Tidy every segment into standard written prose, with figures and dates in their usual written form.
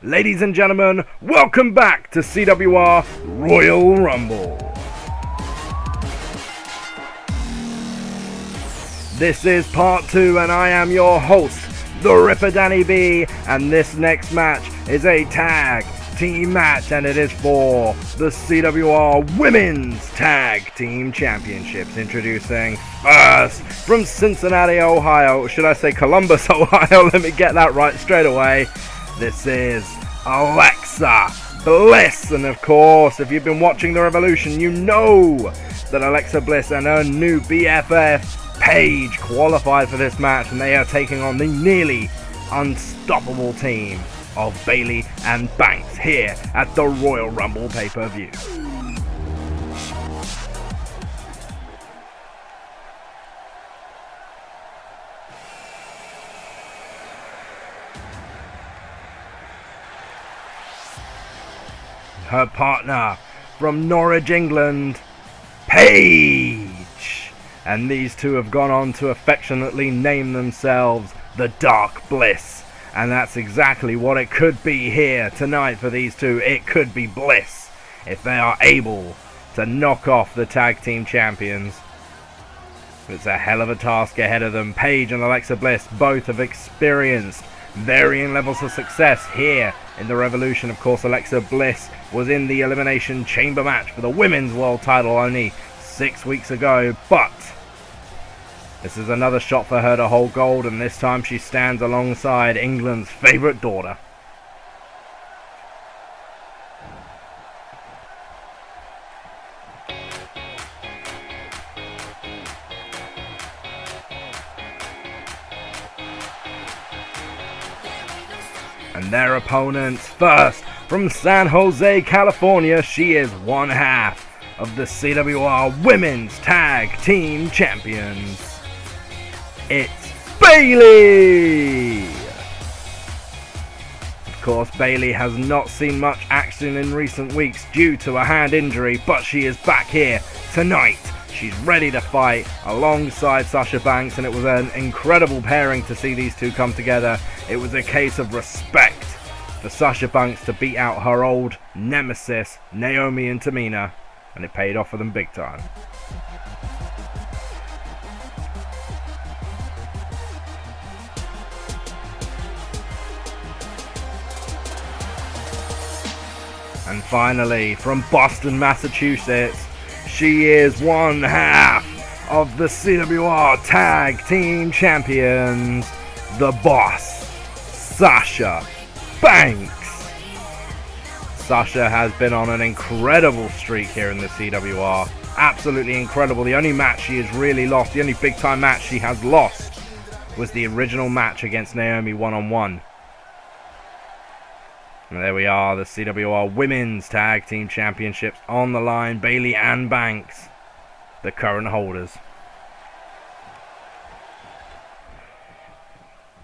Ladies and gentlemen, welcome back to CWR Royal Rumble. This is part 2 and I am your host, the Ripper Danny B, and this next match is a tag team match and it is for the CWR Women's Tag Team Championships. Introducing first from Cincinnati, Ohio, should I say Columbus, Ohio? Let me get that right straight away. This is Alexa Bliss, and of course, if you've been watching the Revolution, you know that Alexa Bliss and her new BFF Paige qualified for this match, and they are taking on the nearly unstoppable team of Bayley and Banks here at the Royal Rumble pay-per-view. Her partner from Norwich, England, Paige. And these two have gone on to affectionately name themselves the Dark Bliss. And that's exactly what it could be here tonight for these two. It could be bliss if they are able to knock off the tag team champions. It's a hell of a task ahead of them. Paige and Alexa Bliss both have experienced varying levels of success here in the Revolution. Of course, Alexa Bliss was in the Elimination Chamber match for the Women's World title only 6 weeks ago, but this is another shot for her to hold gold, and this time she stands alongside England's favourite daughter. And their opponents, first from San Jose, California, she is one half of the CWR Women's Tag Team Champions. It's Bayley! Of course, Bayley has not seen much action in recent weeks due to a hand injury, but she is back here tonight. She's ready to fight alongside Sasha Banks, and it was an incredible pairing to see these two come together. It was a case of respect for Sasha Banks to beat out her old nemesis, Naomi and Tamina, and it paid off for them big time. And finally, from Boston, Massachusetts, she is one half of the CWR Tag Team Champions, the Boss, Sasha Banks. Sasha has been on an incredible streak here in the CWR. Absolutely incredible. The only match she has really lost, the only big time match she has lost, was the original match against Naomi one-on-one. And there we are, the CWR Women's Tag Team Championships on the line. Bayley and Banks, the current holders.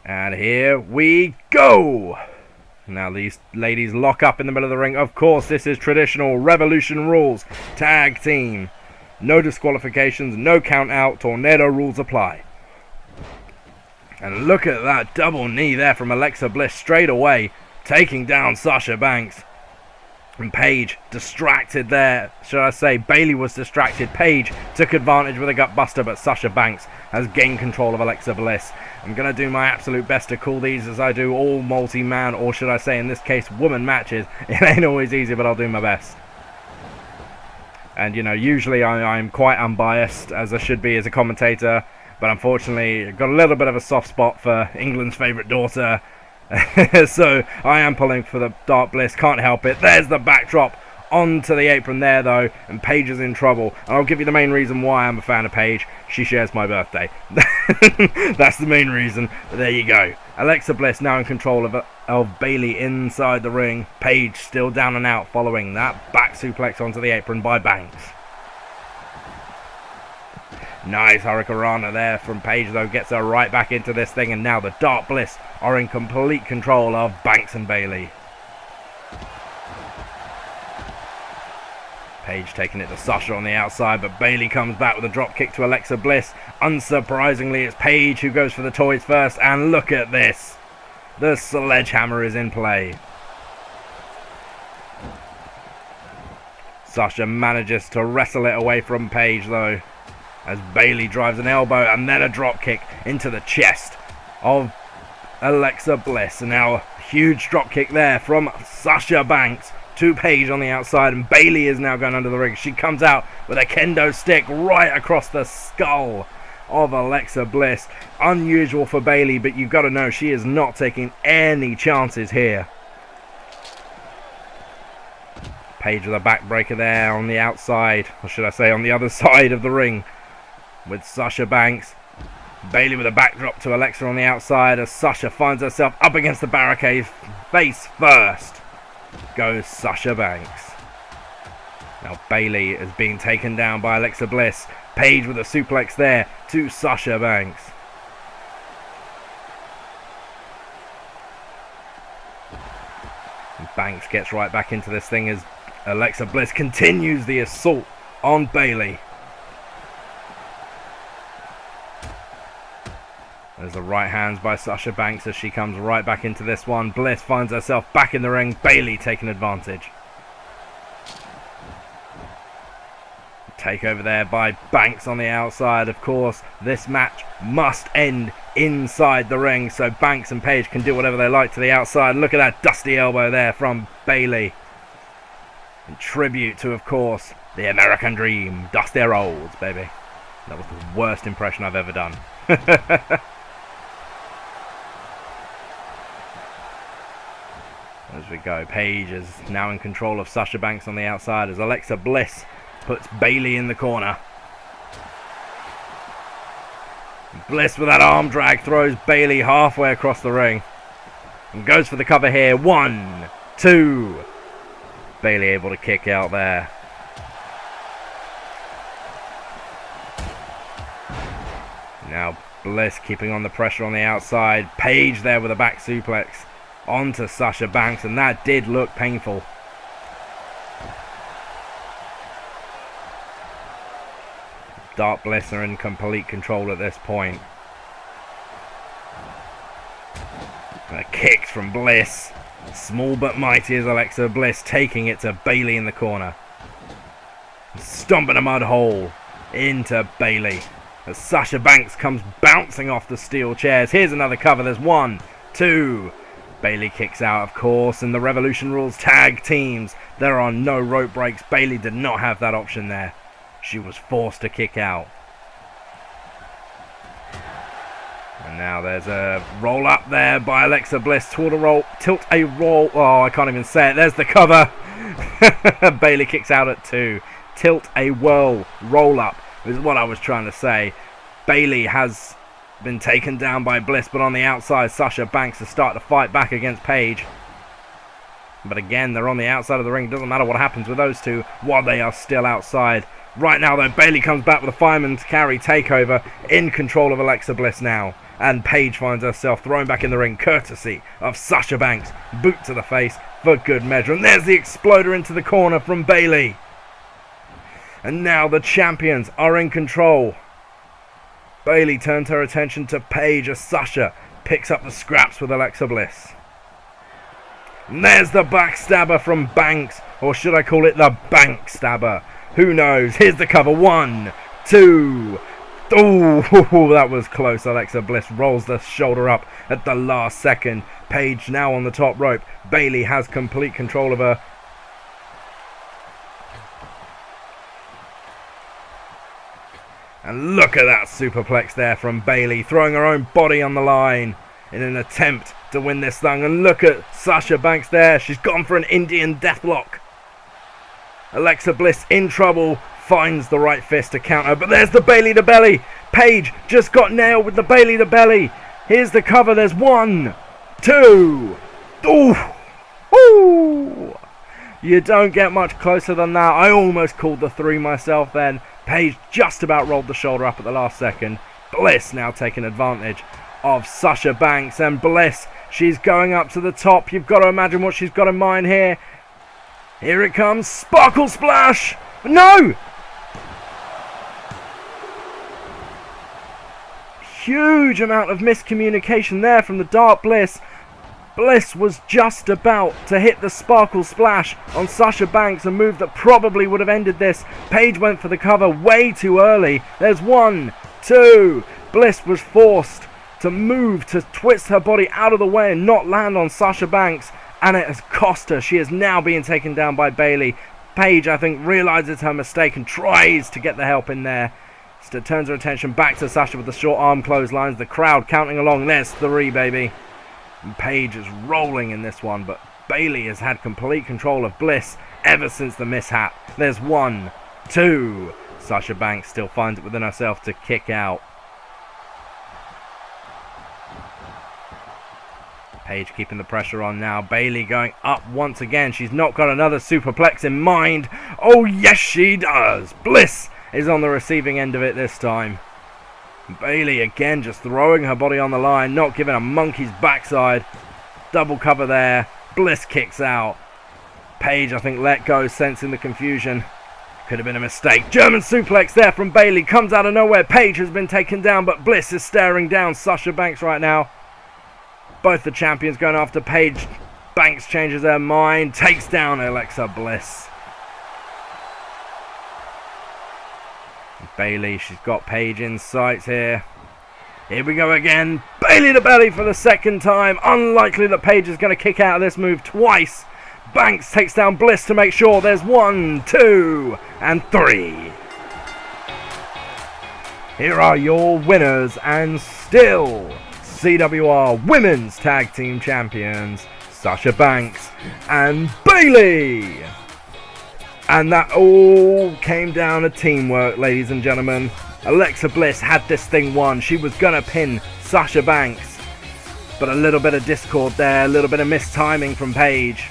And here we go. Now these ladies lock up in the middle of the ring. Of course, this is traditional Revolution rules. Tag team. No disqualifications, no count out, tornado rules apply. And look at that double knee there from Alexa Bliss straight away, taking down Sasha Banks. And Paige distracted there. Should I say Bayley was distracted. Paige took advantage with a gut buster, but Sasha Banks has gained control of Alexa Bliss. I'm going to do my absolute best to call these as I do all multi-man, or should I say in this case woman matches. It ain't always easy, but I'll do my best. And you know, usually I'm quite unbiased, as I should be as a commentator, but unfortunately I've got a little bit of a soft spot for England's favourite daughter. So I am pulling for the Dark Bliss, can't help it. There's the backdrop onto the apron there though, and Paige is in trouble. And I'll give you the main reason why I'm a fan of Paige. She shares my birthday. That's the main reason. But there you go. Alexa Bliss now in control of Bayley inside the ring. Paige still down and out following that back suplex onto the apron by Banks. Nice Hurricanrana there from Paige though, gets her right back into this thing, and now the Dark Bliss are in complete control of Banks and Bayley. Paige taking it to Sasha on the outside, but Bayley comes back with a drop kick to Alexa Bliss. Unsurprisingly, it's Paige who goes for the toys first, and look at this. The sledgehammer is in play. Sasha manages to wrestle it away from Paige though, as Bayley drives an elbow and then a drop kick into the chest of Alexa Bliss. And now a huge drop kick there from Sasha Banks to Paige on the outside, and Bayley is now going under the ring. She comes out with a kendo stick right across the skull of Alexa Bliss. Unusual for Bayley, but you've got to know she is not taking any chances here. Paige with a backbreaker there on the outside, or should I say on the other side of the ring, with Sasha Banks. Bayley with a backdrop to Alexa on the outside as Sasha finds herself up against the barricade. Face first goes Sasha Banks. Now Bayley is being taken down by Alexa Bliss. Paige with a suplex there to Sasha Banks. And Banks gets right back into this thing as Alexa Bliss continues the assault on Bayley. There's the right hands by Sasha Banks as she comes right back into this one. Bliss finds herself back in the ring. Bayley taking advantage. Takeover there by Banks on the outside. Of course, this match must end inside the ring, so Banks and Paige can do whatever they like to the outside. Look at that dusty elbow there from Bayley. In tribute to, of course, the American Dream, Dusty Rhodes, baby. That was the worst impression I've ever done. As we go, Paige is now in control of Sasha Banks on the outside as Alexa Bliss puts Bayley in the corner. Bliss with that arm drag throws Bayley halfway across the ring. And goes for the cover here. 1, 2. Bayley able to kick out there. Now Bliss keeping on the pressure on the outside. Paige there with a back suplex onto Sasha Banks, and that did look painful. Dark Bliss are in complete control at this point. Kicks from Bliss. Small but mighty is Alexa Bliss, taking it to Bayley in the corner. Stomping a mud hole into Bayley as Sasha Banks comes bouncing off the steel chairs. Here's another cover. There's 1, 2. Bayley kicks out, of course, and the Revolution rules tag teams. There are no rope breaks. Bayley did not have that option there. She was forced to kick out. And now there's a roll up there by Alexa Bliss. Tilt a roll. Oh, I can't even say it. There's the cover. Bayley kicks out at 2. Tilt a whirl roll up is what I was trying to say. Bayley has been taken down by Bliss, but on the outside, Sasha Banks has started to fight back against Paige. But again, they're on the outside of the ring. Doesn't matter what happens with those two while they are still outside. Right now, though, Bayley comes back with a fireman's carry takeover, in control of Alexa Bliss now. And Paige finds herself thrown back in the ring, courtesy of Sasha Banks. Boot to the face for good measure. And there's the exploder into the corner from Bayley. And now the champions are in control. Bayley turns her attention to Paige as Sasha picks up the scraps with Alexa Bliss. And there's the backstabber from Banks, or should I call it the bank stabber? Who knows? Here's the cover. 1, 2. Oh, that was close. Alexa Bliss rolls the shoulder up at the last second. Paige now on the top rope. Bayley has complete control of her. And look at that superplex there from Bayley, throwing her own body on the line in an attempt to win this thing. And look at Sasha Banks there. She's gone for an Indian deathlock. Alexa Bliss in trouble, finds the right fist to counter. But there's the Bayley to belly. Paige just got nailed with the Bayley to belly. Here's the cover. There's 1, 2. Ooh. Ooh. You don't get much closer than that. I almost called the 3 myself then. Paige just about rolled the shoulder up at the last second. Bliss now taking advantage of Sasha Banks. And Bliss, she's going up to the top. You've got to imagine what she's got in mind here. Here it comes. Sparkle splash. No! Huge amount of miscommunication there from the Dark Bliss. Bliss was just about to hit the sparkle splash on Sasha Banks, a move that probably would have ended this. Paige went for the cover way too early. There's 1, 2. Bliss was forced to move, to twist her body out of the way and not land on Sasha Banks, and it has cost her. She is now being taken down by Bayley. Paige, I think, realizes her mistake and tries to get the help in there. So turns her attention back to Sasha with the short arm clotheslines. The crowd counting along. There's 3, baby. And Paige is rolling in this one, but Bayley has had complete control of Bliss ever since the mishap. There's 1, 2. Sasha Banks still finds it within herself to kick out. Paige keeping the pressure on now. Bayley going up once again. She's not got another superplex in mind. Oh, yes, she does. Bliss is on the receiving end of it this time. Bayley again just throwing her body on the line, not giving a monkey's backside. Double cover there. Bliss kicks out. Paige, I think, let go, sensing the confusion. Could have been a mistake. German suplex there from Bayley. Comes out of nowhere. Paige has been taken down, but Bliss is staring down Sasha Banks right now. Both the champions going after Paige. Banks changes her mind. Takes down Alexa Bliss. Bayley, she's got Paige in sights here. Here we go again. Bayley to belly for the second time. Unlikely that Paige is going to kick out of this move twice. Banks takes down Bliss to make sure. There's 1, 2, and 3. Here are your winners and still CWR Women's Tag Team Champions, Sasha Banks and Bayley. And that all came down to teamwork, ladies and gentlemen. Alexa Bliss had this thing won. She was going to pin Sasha Banks. But a little bit of discord there, a little bit of mistiming from Paige.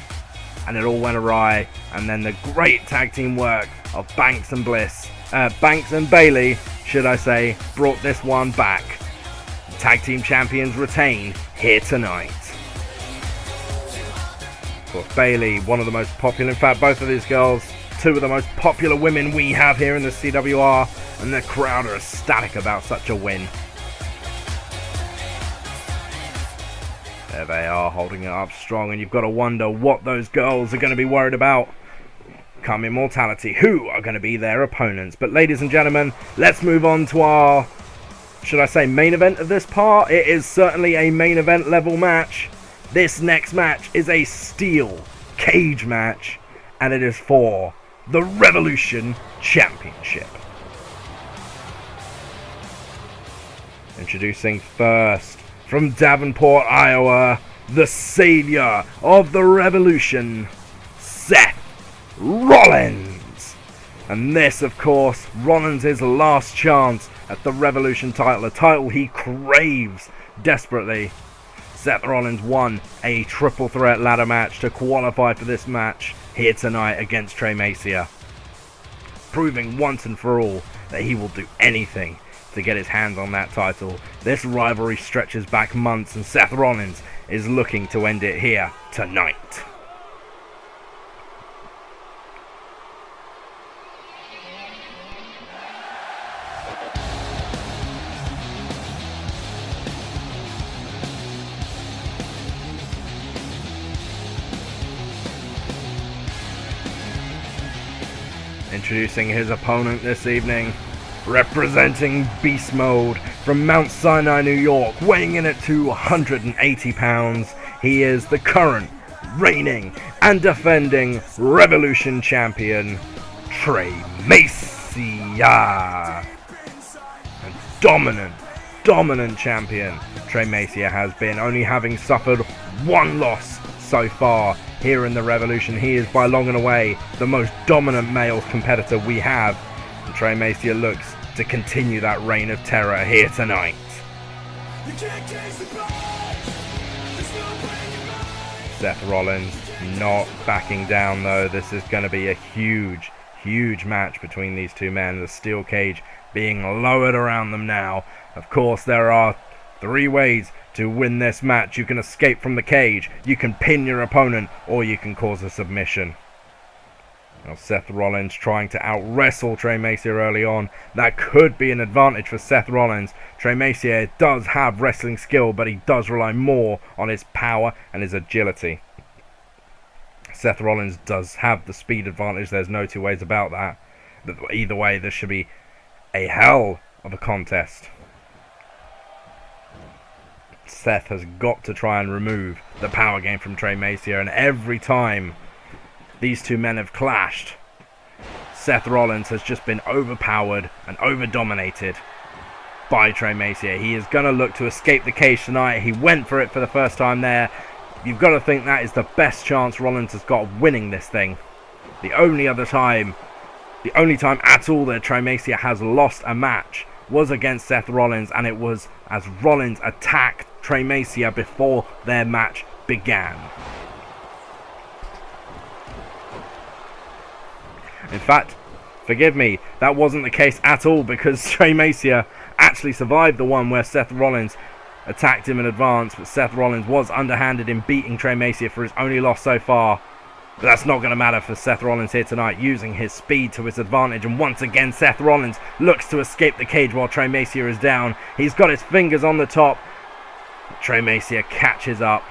And it all went awry. And then the great tag team work of Banks and Bliss. Banks and Bayley, should I say, brought this one back. The tag team champions retain here tonight. Of course, Bayley, one of the most popular, in fact, both of these girls, 2 of the most popular women we have here in the CWR, and the crowd are ecstatic about such a win. There they are, holding it up strong, and you've got to wonder what those girls are going to be worried about come Immortality. Who are going to be their opponents? But ladies and gentlemen, let's move on to our, should I say, main event of this part. It is certainly a main event level match. This next match is a steel cage match, and it is for the Revolution Championship. Introducing first, from Davenport, Iowa, the savior of the Revolution, Seth Rollins. And this, of course, Rollins' last chance at the Revolution title, a title he craves desperately. Seth Rollins won a triple threat ladder match to qualify for this match here tonight against Tremacea, proving once and for all that he will do anything to get his hands on that title. This rivalry stretches back months, and Seth Rollins is looking to end it here tonight. Introducing his opponent this evening, representing Beast Mode from Mount Sinai, New York, weighing in at 280 pounds. He is the current, reigning, and defending Revolution Champion, Tremacea. And dominant champion Tremacea has been, only having suffered one loss so far here in the Revolution. He is by long and away the most dominant male competitor we have, and Tremacea looks to continue that reign of terror here tonight. Seth Rollins not backing down though. This is going to be a huge match between these two men. The steel cage being lowered around them now. Of course, there are 3 ways to win this match. You can escape from the cage, you can pin your opponent, or you can cause a submission. Now Seth Rollins trying to out-wrestle Tremacea early on. That could be an advantage for Seth Rollins. Tremacea does have wrestling skill, but he does rely more on his power and his agility. Seth Rollins does have the speed advantage, there's no two ways about that. But either way, this should be a hell of a contest. Seth has got to try and remove the power game from Tremacea, and every time these two men have clashed, Seth Rollins has just been overpowered and over-dominated by Tremacea. He is going to look to escape the cage tonight. He went for it for the first time there. You've got to think that is the best chance Rollins has got of winning this thing. The only time at all that Tremacea has lost a match was against Seth Rollins, and it was as Rollins attacked Tremacea before their match began. In fact, forgive me, that wasn't the case at all, because Tremacea actually survived the one where Seth Rollins attacked him in advance, but Seth Rollins was underhanded in beating Tremacea for his only loss so far. But that's not going to matter for Seth Rollins here tonight, using his speed to his advantage. And once again, Seth Rollins looks to escape the cage while Tremacea is down. He's got his fingers on the top. Tremacea catches up,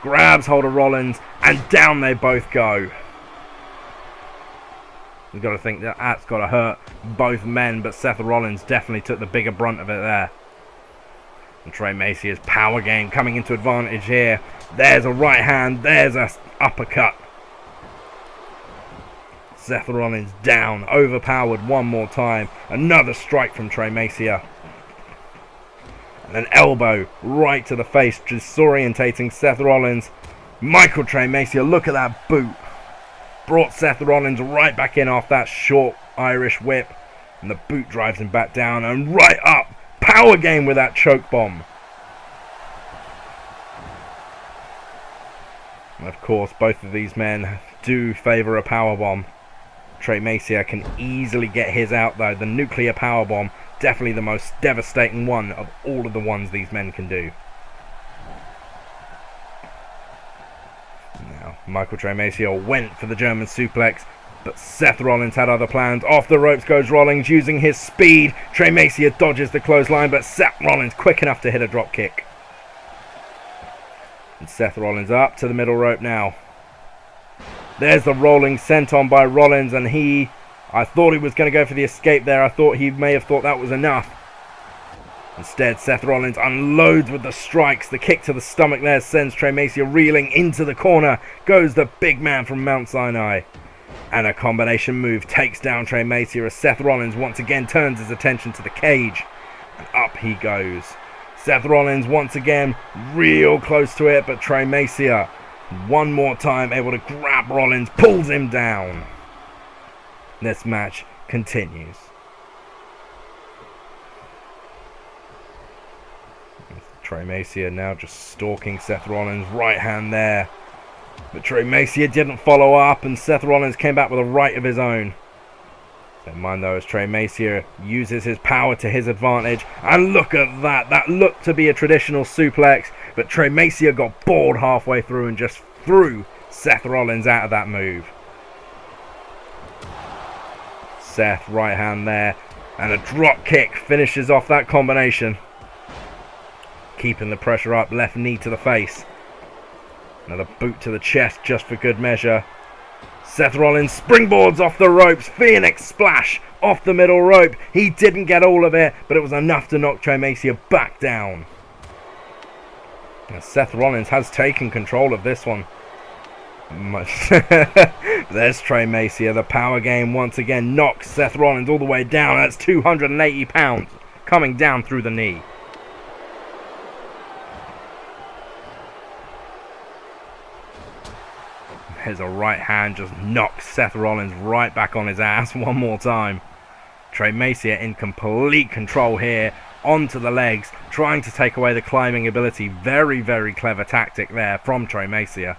grabs hold of Rollins, and down they both go. You've got to think that that's got to hurt both men, but Seth Rollins definitely took the bigger brunt of it there. And Tremacea's power game coming into advantage here. There's a right hand, there's a uppercut. Seth Rollins down, overpowered one more time. Another strike from Tremacea. And an elbow right to the face, disorientating Seth Rollins. Michael Tremacea, look at that boot. Brought Seth Rollins right back in off that short Irish whip. And the boot drives him back down and right up. Power game with that choke bomb. And of course, both of these men do favour a power bomb. Tremacea can easily get his out though. The nuclear power bomb, definitely the most devastating one of all of the ones these men can do. Now, Michael Tremacea went for the German suplex, but Seth Rollins had other plans. Off the ropes goes Rollins using his speed. Tremacea dodges the clothesline, but Seth Rollins quick enough to hit a drop kick. And Seth Rollins up to the middle rope now. There's the rolling senton by Rollins, and I thought he was going to go for the escape there. I thought he may have thought that was enough. Instead, Seth Rollins unloads with the strikes. The kick to the stomach there sends Tremacea reeling into the corner. Goes the big man from Mount Sinai. And a combination move takes down Tremacea as Seth Rollins once again turns his attention to the cage. And up he goes. Seth Rollins once again real close to it, but Tremacea one more time able to grab Rollins, pulls him down. This match continues. Tremacea now just stalking Seth Rollins, right hand there. But Tremacea didn't follow up, and Seth Rollins came back with a right of his own. Don't mind though, as Tremacea uses his power to his advantage. And look at that. That looked to be a traditional suplex, but Tremacea got bored halfway through and just threw Seth Rollins out of that move. Seth, right hand there. And a drop kick finishes off that combination. Keeping the pressure up, left knee to the face. Another boot to the chest just for good measure. Seth Rollins springboards off the ropes. Phoenix splash off the middle rope. He didn't get all of it, but it was enough to knock Tremacea back down. Now, Seth Rollins has taken control of this one. There's Tremacea. The power game once again knocks Seth Rollins all the way down. That's 280 pounds coming down through the knee. There's a right hand, just knocks Seth Rollins right back on his ass one more time. Tremacea in complete control here, onto the legs, trying to take away the climbing ability. Very, very clever tactic there from Tremacea.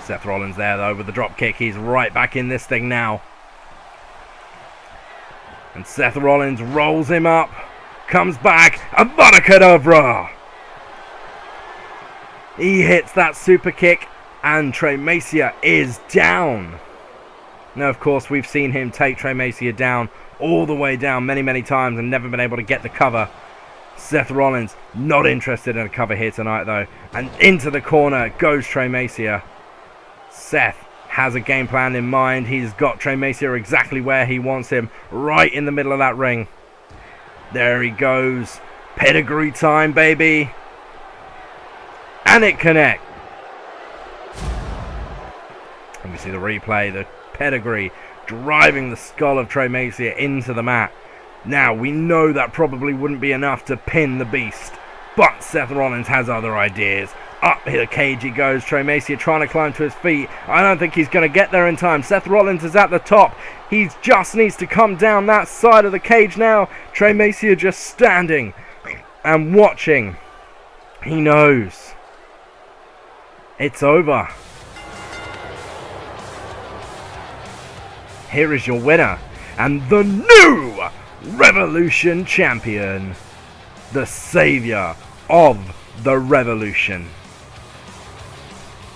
Seth Rollins there though with the drop kick. He's right back in this thing now. And Seth Rollins rolls him up. Comes back. Avada Kedavra. He hits that super kick, and Tremacea is down. Now, of course, we've seen him take Tremacea down, all the way down many times, and never been able to get the cover. Seth Rollins not interested in a cover here tonight, though. And into the corner goes Tremacea. Seth has a game plan in mind. He's got Tremacea exactly where he wants him, right in the middle of that ring. There he goes. Pedigree time, baby. And it connects. And we see the replay, the pedigree driving the skull of Tremacea into the mat. Now, we know that probably wouldn't be enough to pin the beast, but Seth Rollins has other ideas. Up the cage he goes, Tremacea trying to climb to his feet. I don't think he's going to get there in time. Seth Rollins is at the top. He just needs to come down that side of the cage now. Tremacea just standing and watching. He knows. It's over. Here is your winner, and the new Revolution champion, the savior of the Revolution,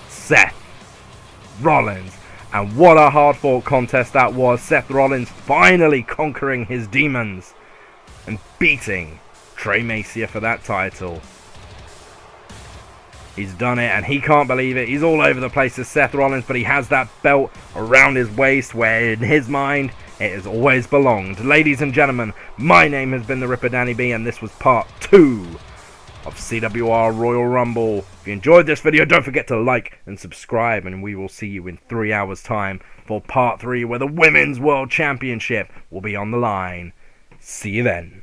Seth Rollins. And what a hard-fought contest that was. Seth Rollins finally conquering his demons and beating Tremacea for that title. He's done it, and he can't believe it. He's all over the place as Seth Rollins, but he has that belt around his waist where in his mind it has always belonged. Ladies and gentlemen, my name has been the Ripper Danny B, and this was part 2 of CWR Royal Rumble. If you enjoyed this video, don't forget to like and subscribe, and we will see you in 3 hours time for part 3, where the Women's World Championship will be on the line. See you then.